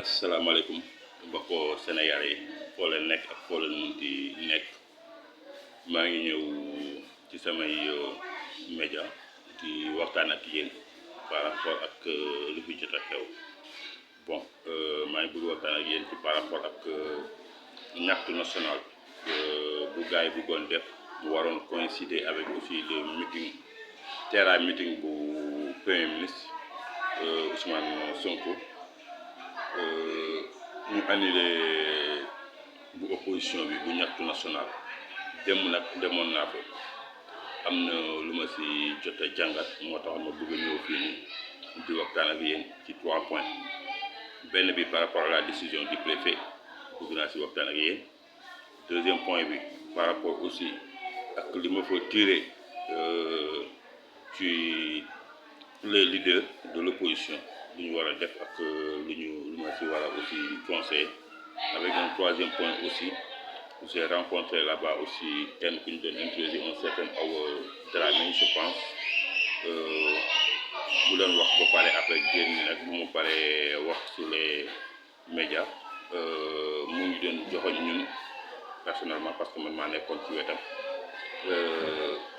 asalaamaaleykum mbokk Sénégalais foo leen nekk ak foo leen munti nekk maa ngi ñëw ci samay média di waxtaan ak yéen par rapport ak lu fi jot a xew bon maa ngi bëgg waxtaan ak yéen ci par rapport ak ñaxtu national bu gars yi bëggoon def mu waroon coïncider avec aussi le meeting terrain meeting bu premier ministre Ousmane Sonko. Ñu annulé bu opposition bi bu ñaxtu national demoon naa fa am na lu ma si jot a jàngat moo tax ma bëgg a ñëw fii nii di waxtaan ak yéen ci 3 points benn bi par rapport à la décision du préfet bëgg naa si waxtaan ak yéen deuxième point bi par rapport aussi ak li ma fa tiré ci les leaders de l'opposition lu ñu war a def ak lu ma si war a aussi conseiller avec un troisième point aussi j'ai rencontré là-bas aussi kenn ku ñu doon introduire un certain Awa Dramé je pense mu doon wax ba pare après génn nag bu mu paree wax sur les médias mu ngi doon joxoñ ñun personnellement parce que man maa nekkoon ci wetam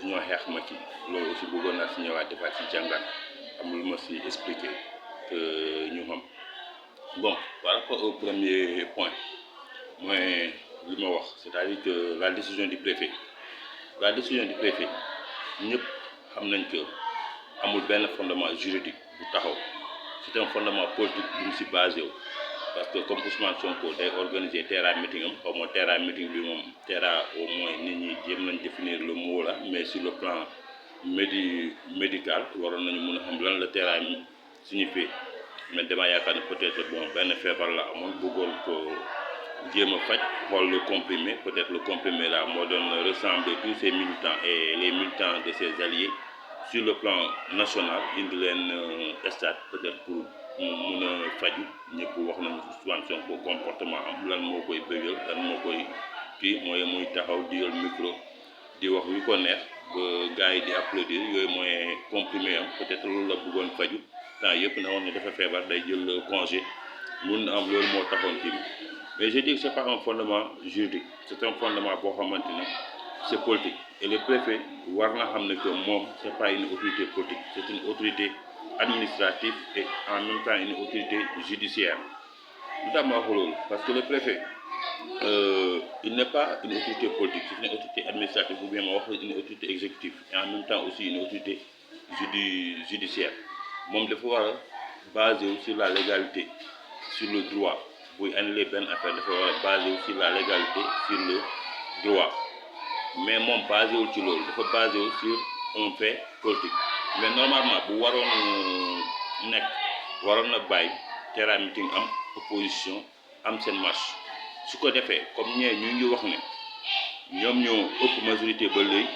ñoo xeex ma ci loolu aussi bëggoon naa si ñëwaat defaat si jàngat am lu ma si expliquer ñu xam bon par rapport au premier point mooy li ma wax c'est-à-dire que la décision du préfet ñëpp xam nañ que amul benn fondement juridique bu taxaw c'est un fondement politique bu mu si basé wu parce que comme Ousmane Sonko day organiser terrain meeting am xaw ma terrain meeting bi moom terrain au moins nit ñi jéem nañ définir le mot là mais sur le plan médical waroon nañu mën a xam lan la terrain signifie mais dama yaakaar ne peut-être bon benn feebar la amoon bëggoon ko jéem a faj xool le comprimé peut-être le comprimé là moo doon ressembler tous ces militants et les militants de ses alliés sur le plan national indi leen stade peut-être pour mu mun a faju ñëpp wax nañu Ousmane Sonko comportement am lan moo koy bëggal lan moo koy kii mooy muy taxaw di yor micro di wax lu ko neex ba gars yi di applaudir yooyu mooy comprimé am peut-être loolu la bëggoon faju temps yëpp na woon ne dafa feebar day jël congé mun na am loolu moo taxoon kii bi mais je dis que c'est pas un fondement juridique c'est un fondement boo xamante ne c'est politique et le préfet war na xam ne que moom c'est pas une autorité politique c'est une autorité administrative et en même temps une autorité judiciaire lu tax ma wax loolu parce que le préfet il n'est pas une autorité politique c'est une autorité administrative ou bien ma wax une autorité exécutive et en même temps aussi une autorité judiciaire moom dafa war a basé wu sur la légalité sur le droit buy annuler benn affaire dafa war a basé wu sur la légalité sur le droit mais moom basé wul ci loolu dafa basé wu sur un fait politique mais normalement bu waroon na bàyyi terrain meeting am opposition am seen marche su ko defee comme ñee ñu ngi wax ne ñoom ñoo ëpp majorité ba léegi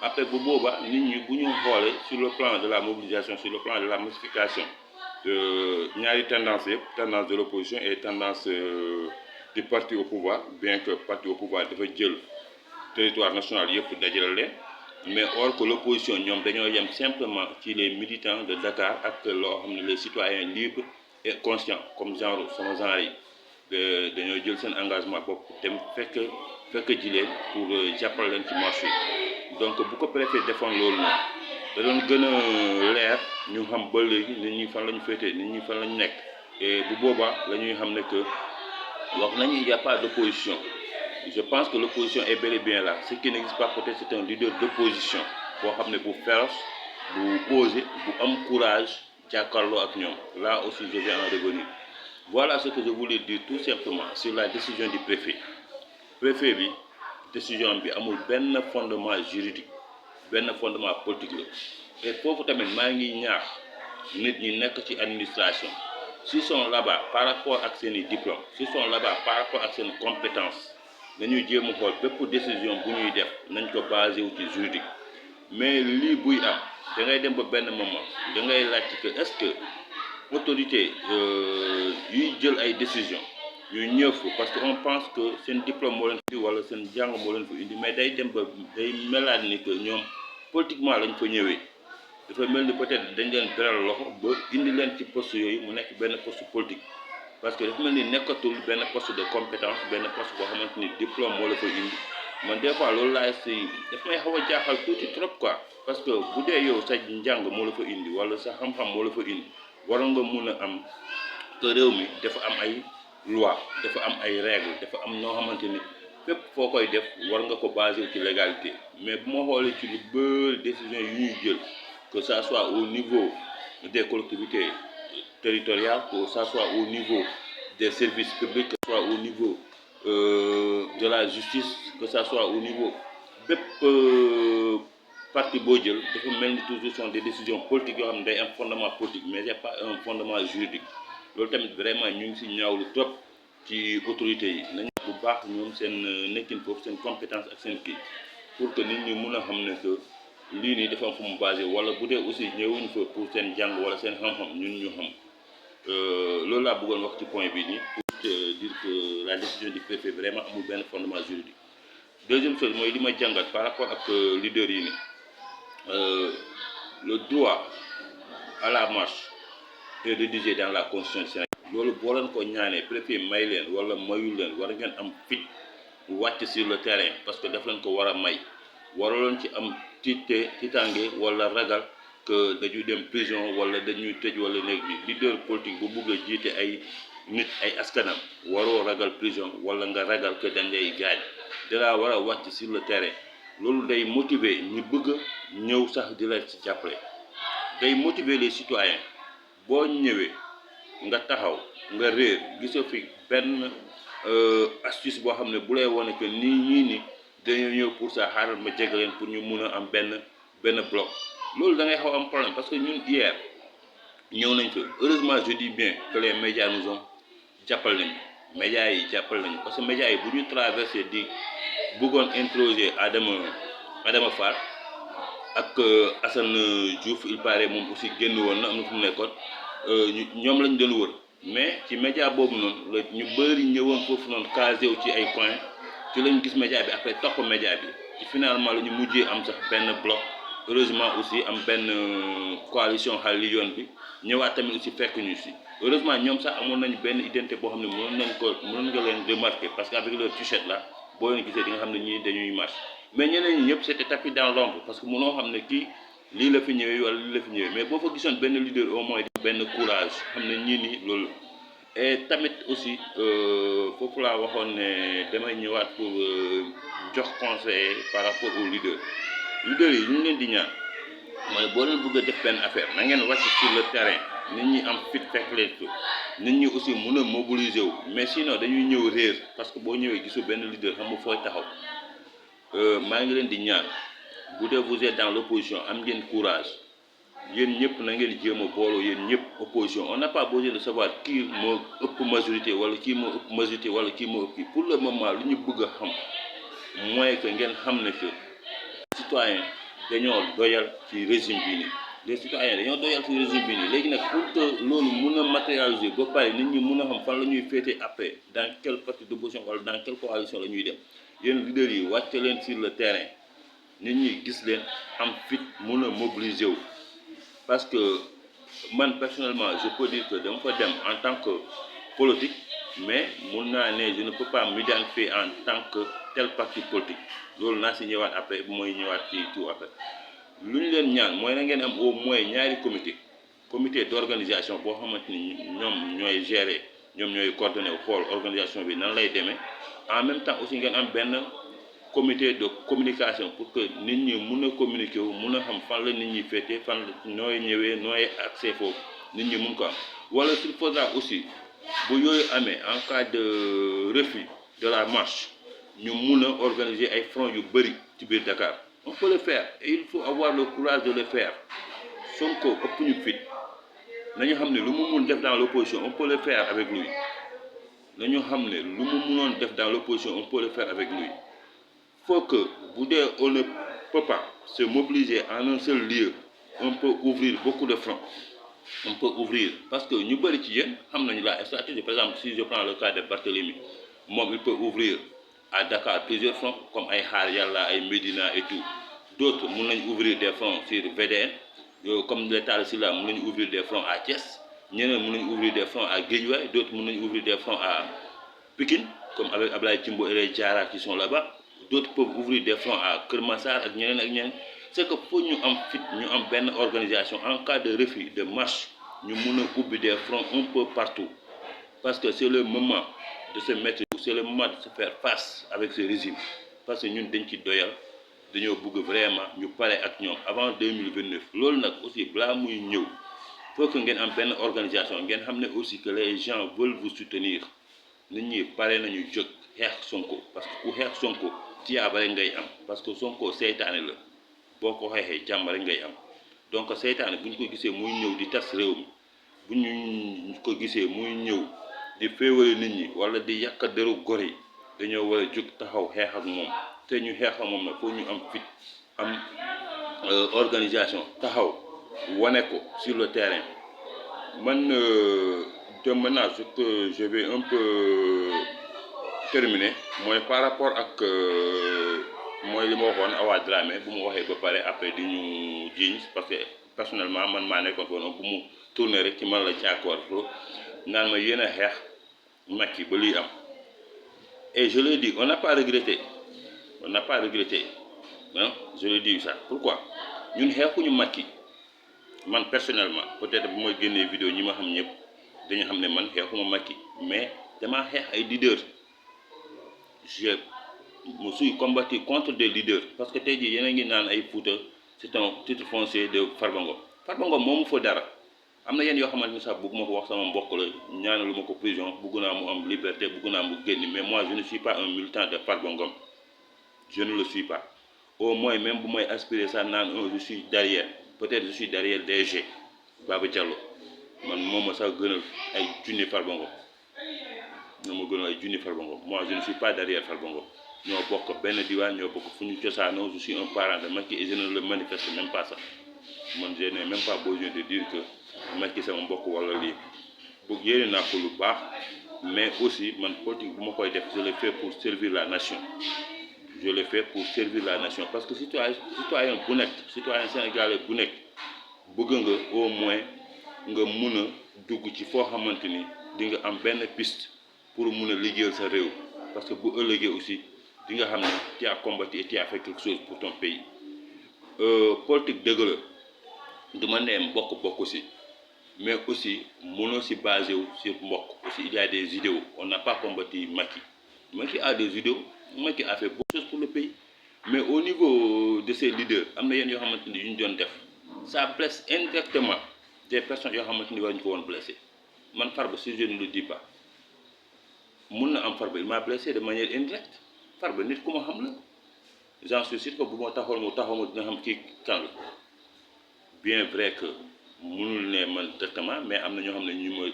après bu boobaa nit ñi bu ñu xoolee sur le plan de la mobilisation sur le plan de la massification ñaari tendance yëpp tendance de l'opposition et tendance du parti au pouvoir bien que parti au pouvoir dafa jël territoire national yëpp dajale leen mais or que l'opposition ñoom dañoo yem simplement ci les militants de Dakar ak loo xam ne les citoyens libres et conscients comme sama genre yi dañoo jël seen engagement bopp dem fekk ji leen pour jàppale leen ci marché yi donc bu ko préfet defoon loolu noonu da doon gën a leer ñu xam ba léegi nit ñi fan la ñu féetee nit ñi fan la ñu nekk et bu boobaa la ñuy xam ne que wax nañu il n'y a pas d'opposition. Je pense que l'opposition est bel et bien là. Ce qui n'existe pas peut-être c'est un leader d'opposition boo xam ne bu féroce bu osé bu am courage jàkkaarloo ak ñoom là aussi je vais en revenir. Voilà ce que je voulais dire tout simplement sur la décision du préfet bi décision bi amul benn fondement juridique benn fondement politique la et foofu tamit maa ngi ñaax nit ñi nekk ci administration s'ils sont là-bas par rapport ak seeni diplôme s'ils sont là-bas par rapport ak seen compétence nañuy jéem a xool bépp décision bu ñuy def nañ ko basé wu ci juridique mais lii buy am da ngay dem ba benn moment da ngay laajte que est-ce que autorité yuy jël ay décision yu ñëw parce que on pense que seen diplôme moo leen fi wala seen jàng moo leen fi indi mais day dem ba day melaat ni que ñoom politiquement lañ fa ñëwee dafa mel ni peut-être dañ leen beral loxo ba indi leen ci poste yooyu mu nekk benn poste politique parce que dafa mel ni nekkatul benn poste de compétence benn poste boo xamante ni diplôme moo la fa indi man des fois loolu laay si daf may xaw a jaaxal tuuti trop quoi parce que bu dee yow sa njàng moo la fa indi wala sa xam-xam moo la fa indi waroon nga mun a am que réew mi dafa am ay loi dafa am ay règles dafa am noo xamante ni fépp foo koy def war nga ko basé ci légalité mais bu ma xoolee ci lu bëri décision yu ñuy jël que ça soit au niveau des collectivités territoriales, que ça soit au niveau des services publics, que ce soit au niveau de la justice, que ça soit au niveau bépp parti boo jël dafa mel ni toujours sont des décisions politiques yoo xam ne day am fondement politique mais y a pas un fondement juridique loolu tamit vraiment ñu ngi si ñaawlu trop ci autorités yi nañu bu baax ñoom seen nekkin foofu seen compétence ak seen kii pour que nit ñi mun a xam ne que lii nii dafa am fu mu basé wala bu dee aussi ñëwuñ fa pour seen jàng wala seen xam-xam ñun ñu xam loolu laa bëggoon wax ci point bi nii pour te dire que la décision du préfet vraiment amul benn fondement juridique. Deuxième chose mooy li ma jàngat par rapport ak leader yi ni le droit à la marche est rédigé dans la constitution sénégalaise loolu boo leen ko ñaanee préfet may leen wala mayul leen war ngeen am fit wàcc sur le terrain parce que daf leen ko war a may waraloon ci am tiitaange wala ragal que dañuy dem prison wala dañuy tëj wala néeg bi leader politique bu bugg a jiite ay nit ay askanam waroo ragal prison wala nga ragal que dañ lay gaañ dalaa war a wàcc sur le terrain loolu day motiver ñu bëgg ñëw sax di la ci jàppale day motiver les citoyens boo ñëwee nga taxaw nga réer gisoo fi benn astuce boo xam ne bu lay wane que ñii ni dañoo ñëw pour ça xaaral ma jege leen pour ñu mun a am benn bloc loolu da ngay xaw am problème parce que ñun hier ñëw nañ fa heureusement je dis bien que les médias nous ont jàppal nañu médias yi jàppal nañu parce que médias yi bu ñu traversé di bëggoon introduire Adama Fall ak Assane Diouf il paraît moom aussi génn woon na am na fu mu nekkoon ñoom lañ doon wër mais ci média boobu noonu la ñu bëri ñëwoon foofu noonu casé wu ci ay coin ci lañ gis média bi après topp média bi ci finalement la ñu mujjee am sax benn bloc heureusement aussi am benn coalition xal li yoon bi ñëwaat tamit aussi fekk ñu si heureusement ñoom sax amoon nañu benn identité boo xam ne mënoon nga leen remarquer parce que avec leur t-shirt là boo leen gisee di nga xam ne ñii dañuy marche mais ñeneen ñi ñëpp c'était tapis dans l'ombre parce que mënoo xam ne kii lii la fi ñëwee wala lii la fi ñëwee mais boo fa gisoon benn leader au moins benn courage xam ne ñii nii loolu et tamit aussi foofu laa waxoon ne damay ñëwaat pour jox conseil par rapport aux leaders yi ñu leen di ñaan mooy boo leen bëgg a def benn affaire na ngeen wàcc sur le terrain nit ñi am fit fekk leen fi nit ñi aussi mun a mobiliser wu mais sinon dañuy ñëw réer parce que boo ñëwee gisu benn leader xam nga fooy taxaw maa ngi leen di ñaan bu dee vous êtes dans l'opposition am ngeen courage yéen ñëpp na ngeen jéem a booloo yéen ñëpp opposition on n'a pas besoin de savoir kii moo ëpp majorité wala kii moo ëpp majorité wala kii moo ëpp kii pour le moment lu ñu bëgg a xam mooy que ngeen xam ne que citoyen dañoo doyal ci régime bii nii les citoyens dañoo doyal ci régime bii nii léegi nag pour que loolu mun a matérialiser ba pare nit ñi mun a xam fan la ñuy féete après dans quel parti d'opposition wala dans quelle coalition la ñuy dem yéen leaders yi wàcce leen sur le terrain nit ñi gis leen am fit mun a mobiliser wu parce que man personnellement je peux dire que dama fa dem en tant que politique mais mun naa ne je ne peux pas m'identifier en tant que tel parti politique loolu naa si ñëwaat après bu mooy ñëwaat ci tout après lu ñu leen ñaan mooy na ngeen am au moins ñaari comité d'organisation boo xamante ni ñoom ñooy gérer ñoom ñooy coordonner xool organisation bi nan lay demee en même temps aussi ngeen am benn comité de communication pour que nit ñi mun a communiquer wu mun a xam fan la nit ñi féete fan la nooy ñëwee nooy accès foofu nit ñi mun ko am wala s'il faudra aussi bu yooyu amee en cas de refus de la marche ñu mun a organiser ay front yu bëri ci biir Dakar on peut le faire et il faut avoir le courage de le faire Sonko ëpp ñu fit nañu xam ne lu mu mun def dans l'opposition on peut le faire avec lui nañu xam ne lu mu munoon def dans l'opposition on peut le faire avec lui faut que bu dee on ne peut pas se mobiliser en un seul lieu on peut ouvrir beaucoup de fronts on peut ouvrir parce que ñu bëri ci yéen xam nañu la stratégie par exemple si je prends le cas de Barthélémy moom il peut ouvrir à Dakar plusieurs fronts comme ay Xaar Yàlla ay Médina et tout d'autres mun nañu ouvrir des fronts sur VDN comme l'État de Sylla mun nañu ouvrir des fronts à Thiès ñeneen mën nañu ouvrir des fronts à Guédiawaye, d'autres mën nañu ouvrir des fronts à Pikine comme avec Ablaye Timbo et les Diarra qui sont là-bas, d'autres peuvent ouvrir des fronts à Keur Massar ak ñeneen. C'est que pour ñu am fit ñu am benn organisation en cas de refus de marche ñu mën a ubbi des fronts un peu partout parce que c'est le moment de se mettre, c'est le moment de se faire face avec ce régime parce que ñun dañ ci doyal dañoo bëgg vraiment ñu pare ak ñoom avant 2029 loolu nag aussi balaa muy ñëw faut que ngeen am benn organisation ngeen xam ne aussi que les gens veulent vous soutenir nit ñi pare nañu jóg xeex Sonko parce que ku xeex Sonko tiyaaba rek ngay am parce que Sonko seytaane la boo ko xeexee jàmm rek ngay am donc seytaane bu ñu ko gisee muy ñëw di tas réew mi bu ñu ko gisee muy ñëw di féewale nit ñi wala di yàq deru gor yi dañoo war a jóg taxaw xeex ak moom te ñu xeex ak moom nag foo ñu am fit am organisation taxaw wane ko sur le terrain man de maintenant ce que je vais un peu terminer mooy par rapport ak mooy li ma waxoon Awa Dramé bu mu waxee ba pare après di ñu jiiñ parce que personnellement man maa nekkoon foofu bu mu tourné rek ci man la caakoor fo naan ma yéen a xeex Macky ba luy am et je le dis on n'a pas regretté hein je le dis ça pourquoi ñun xeexuñu Macky man personnellement peut-être bu ma génnee vidéo ñi ma xam ñëpp dañu xam ne man xeexuma Macky mais damaa xeex ay leaders je me suis combattu contre des leaders parce que tey jii yéen a ngi naan ay Fouta c'est un titre foncier de Farba Ngom moomu fa dara am na yenn yoo xamante ni sax bëgguma ko wax sama mbokk la ñaanalu ma ko prison bëgg naa mu am liberté bëgg naa mu génn mais moi je ne suis pas un militant de Farba Ngom je ne le suis pas au moins même bu may aspirer sax naan je suis derrière peut-être je suis derrière DG Baba Diallo man moom ma sax gënal ay junni Farba Ngom moi je ne suis pas derrière Farba Ngom ñoo bokk benn diwaan ñoo bokk fu ñu cosaanoo je suis un parent de Macky et je ne le manifeste même pas ça man je n'ai même pas besoin de dire que Macky sama mbokk wala lii bëgg yéene naa ko lu baax mais aussi man politique bu ma koy def je le fais pour servir la nation parce que citoyen bu nekk citoyen sénégalais bu nekk bëgg nga au moins nga mun a dugg ci foo xamante ni di nga am benn piste pour mun a liggéeyal sa réew parce que bu ëllëgee aussi di nga xam ne tu as combattu et tu as fait quelque chose pour ton pays politique dëgg la du ma nee mbokk aussi mais aussi mënoo si basé wu sur mbokk aussi il y a des idéaux on n'a pas combattu Macky a des idéaux Macky a fait beaucoup de choses pour le pays mais au niveau de ses leaders am na yenn yoo xamante ni yu ñu doon def ça blesse indirectement des personnes yoo xamante ni war ñu ko woon blessé man Farba si je ne le dis pas mun na am Farba il m'a blessé de manière indirecte Farba nit ku ma xam la j'en suis sûr que bu ma taxaw ma dina xam kii kan la bien vrai que mënul ne man directement mais am na ñoo xam ne ñu ma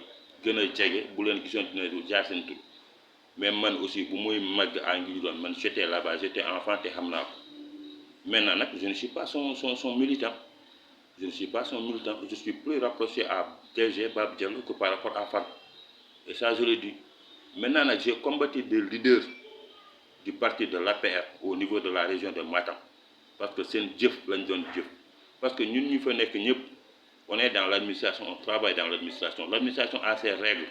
gën a jege bu leen gisoon dina jaar seen tur mais man aussi bu muy màgg à ngi doon man j'étais là-bas j'étais enfant te xam naa ko maintenant nag je ne suis pas son militant je suis plus rapproché à DG Baba Diallo que par rapport à Farba et ça je le dis maintenant nag j'ai combattu des leaders du parti de l'APR au niveau de la région de Matam parce que seen jëf lañ doon jëf parce que ñun ñu fa nekk ñëpp on est dans l'administration on travaille dans l'administration a ses règles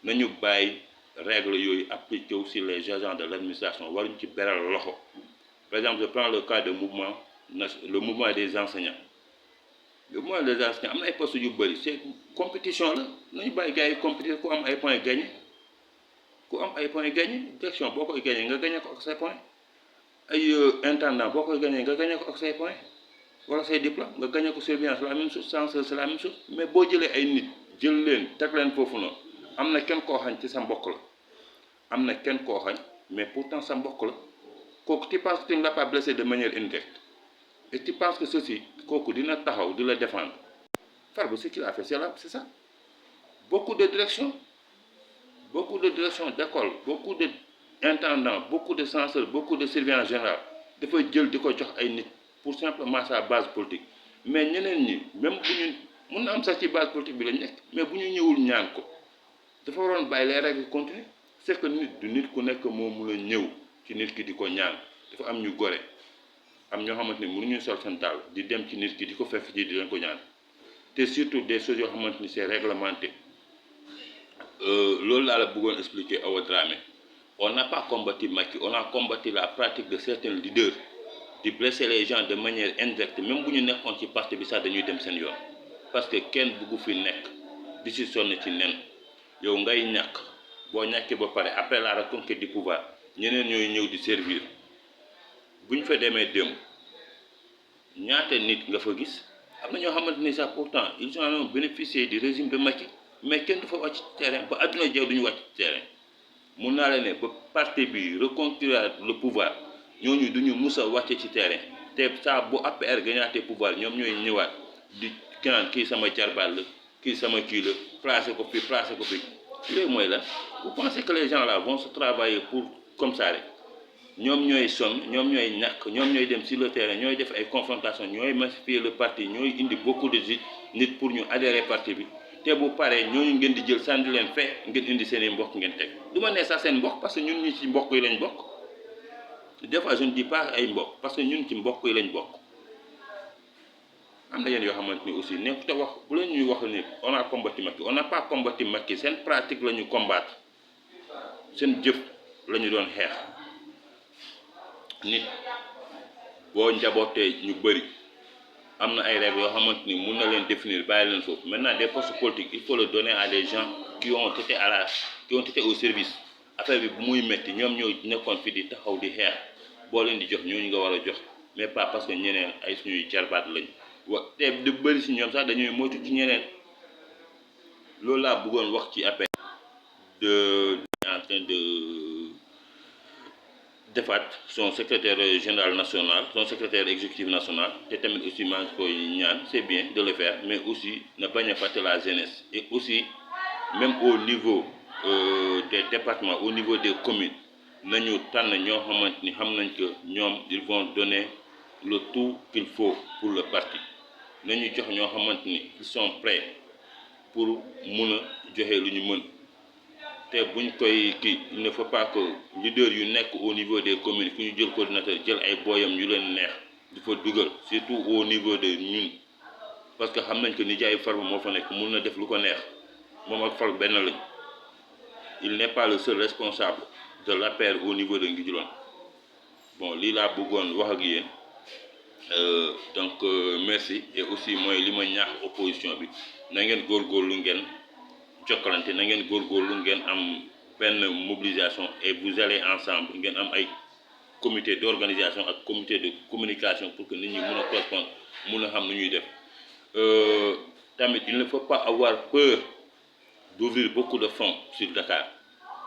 nañu bàyyi règles yooyu appliqué aussi les agents de l'administration waruñ ci beral loxo par exemple je prends le cas de le mouvement des enseignants am na ay postes yu bëri c'est compétition la nañu bàyyi gars yi compétition ku am ay points gagné direction boo koy gagné nga gagné ko ak say points ay intendant boo koy gagné nga gagné ko ak say points wala say diplôme nga gagné ko surveillance la même chose censeur c'est la même chose mais boo jëlee ay nit jël leen teg leen foofu noonu am na kenn koo xañ ci sa mbokk la mais pourtant sa mbokk la kooku tu penses que tu ne l'as pas blessé de manière indirecte et tu penses que ceci kooku dina taxaw di la défendre Farba ce qu'il a fait c'est ça beaucoup de directions d'école beaucoup de intendants beaucoup de censeurs beaucoup de surveillants généraux dafay jël di ko jox ay nit pour simplement sa base politique mais ñeneen ñi même bu ñu mun na am sax ci base politique bi lañ nekk mais bu ñu ñëwul ñaan ko dafa waroon bàyyi les règles continuer c'est que nit du nit ku nekk moo mun a ñëw ci nit ki di ko ñaan dafa am ñu gore am ñoo xamante ni mënuñu sol seen daal di dem ci nit ki di ko fekk ci di leen ko ñaan te surtout des choses yoo xamante ni c'est réglementé. Loolu laa la bëggoon expliquer Awa Dramé. On n'a pas combattu Macky, on a combattu la pratique de certains leaders di blesser les gens de manière indirecte, même bu ñu nekkoon ci parti bi sax dañuy dem seen yoon, parce que kenn bëggu fi nekk di si sonn ci nen. yow ngay ñàkk boo ñàkkee ba pare après la reconquête du pouvoir ñeneen ñooy ñëw di servir. bu ñu fa demee démb ñaata nit nga fa gis, am na ñoo xamante ni sax pourtant ils ont bénéficié du régime de Macky, mais kenn du fa wàcc ci terrain ba àdduna jeew duñu wàcc ci terrain. mun naa la ne ba parti bi reconquérir le pouvoir ñooñu duñu mus a wàcce ci terrain, te saa bu APR gañaatee pouvoir ñoom ñooy ñëwaat di kanaan kii sama jarbaat la, kii sama kii la, placé ko fi placé ko fi. léegi mooy la, vous pensez que les gens là vont se travailler pour comme ça rek? ñoom ñooy sonn, ñoom ñooy ñàkk, ñoom ñooy dem sur le terrain, ñooy def ay confrontation, ñooy massifier le parti, ñooy indi beaucoup de nit pour ñu adhérer parti bi. te bu paree ñooñu ngeen di jël sànni leen fe ngeen indi seen i mbokk ngeen teg. du ma nee sax seen mbokk parce que ñun ñi ci mbokk yi lañ bokk. des fois je ne dis pas ay mbokk parce que ñun ci mbokk yi lañ bokk. am na yenn yoo xamante ni aussi nekk te wax bu leen ñuy wax ni on a combattu Macky, on n'a pas combattu Macky, seen pratique la ñu combattre, seen jëf la ñu doon xeex. nit boo njabootee ñu bëri am na ay règles yoo xamante ni mun na leen définir bàyyi leen foofu. Maintenant des postes politiques il faut le donner à des gens qui ont été au service. affaire bi bu muy metti ñoom ñoo nekkoon fi di taxaw di xeex, boo leen di jox ñooñu nga war a jox, mais pas parce que ñeneen ay suñuy jarbaat lañ te di bëri si ñoom sax dañuy moytu ci ñeneen. loolu laa bëggoon wax ci affaire en train de defaat son secrétaire général national, son secrétaire exécutif national, te tamit aussi maa ngi koy ñaan c'est bien de le faire, mais aussi ne bañ a fàtte la jeunesse. Et aussi même au niveau des départements, au niveau des communes, nañu tànn ñoo xamante ni xam nañ que ñoom ils vont donner le tout qu'il faut pour le parti. nañu jox ñoo xamante ni ils sont prêts pour mun a joxe lu ñu mën. te buñ koy kii il ne faut pas que leader yu nekk au niveau des communes fu ñu jël coordinateur jël ay booyam yu leen neex di fa dugal, surtout au niveau de ñun, parce que xam nañ que nijaay Farba moo fa nekk mun na def lu ko neex, moom ak Farba benn lañ. il n'est pas le seul responsable de l'APR au niveau de Nguidiouloune. bon lii laa bëggoon wax ak yéen. donc merci. Et aussi mooy li ma ñaax opposition bi, na ngeen góorgóorlu ngeen jokkalante, na ngeen góorgóorlu ngeen am benn mobilisation et vous allez ensemble ngeen am ay comité d'organisation ak comité de communication pour que nit ñi mun a correspondre, mun a xam nu ñuy def. tamit il ne faut pas avoir peur d'ouvrir beaucoup de fonds sur Dakar.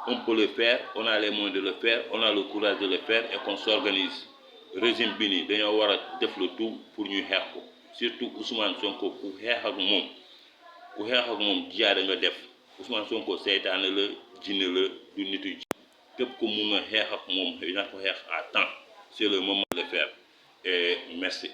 On peut le faire, on a les moyens de le faire, on a le courage de le faire et qu'on s'organise. Régime bi nii dañoo war a def le tout pour ñuy xeex ko, surtout Ousmane Sonko. ku xeex ak moom jiyaada nga def. Ousmane Sonko seytaane la, jinne la, du nitu ji. képp ku mun a xeex ak moom na ko xeex à temps. C'est le moment de le faire. Et merci.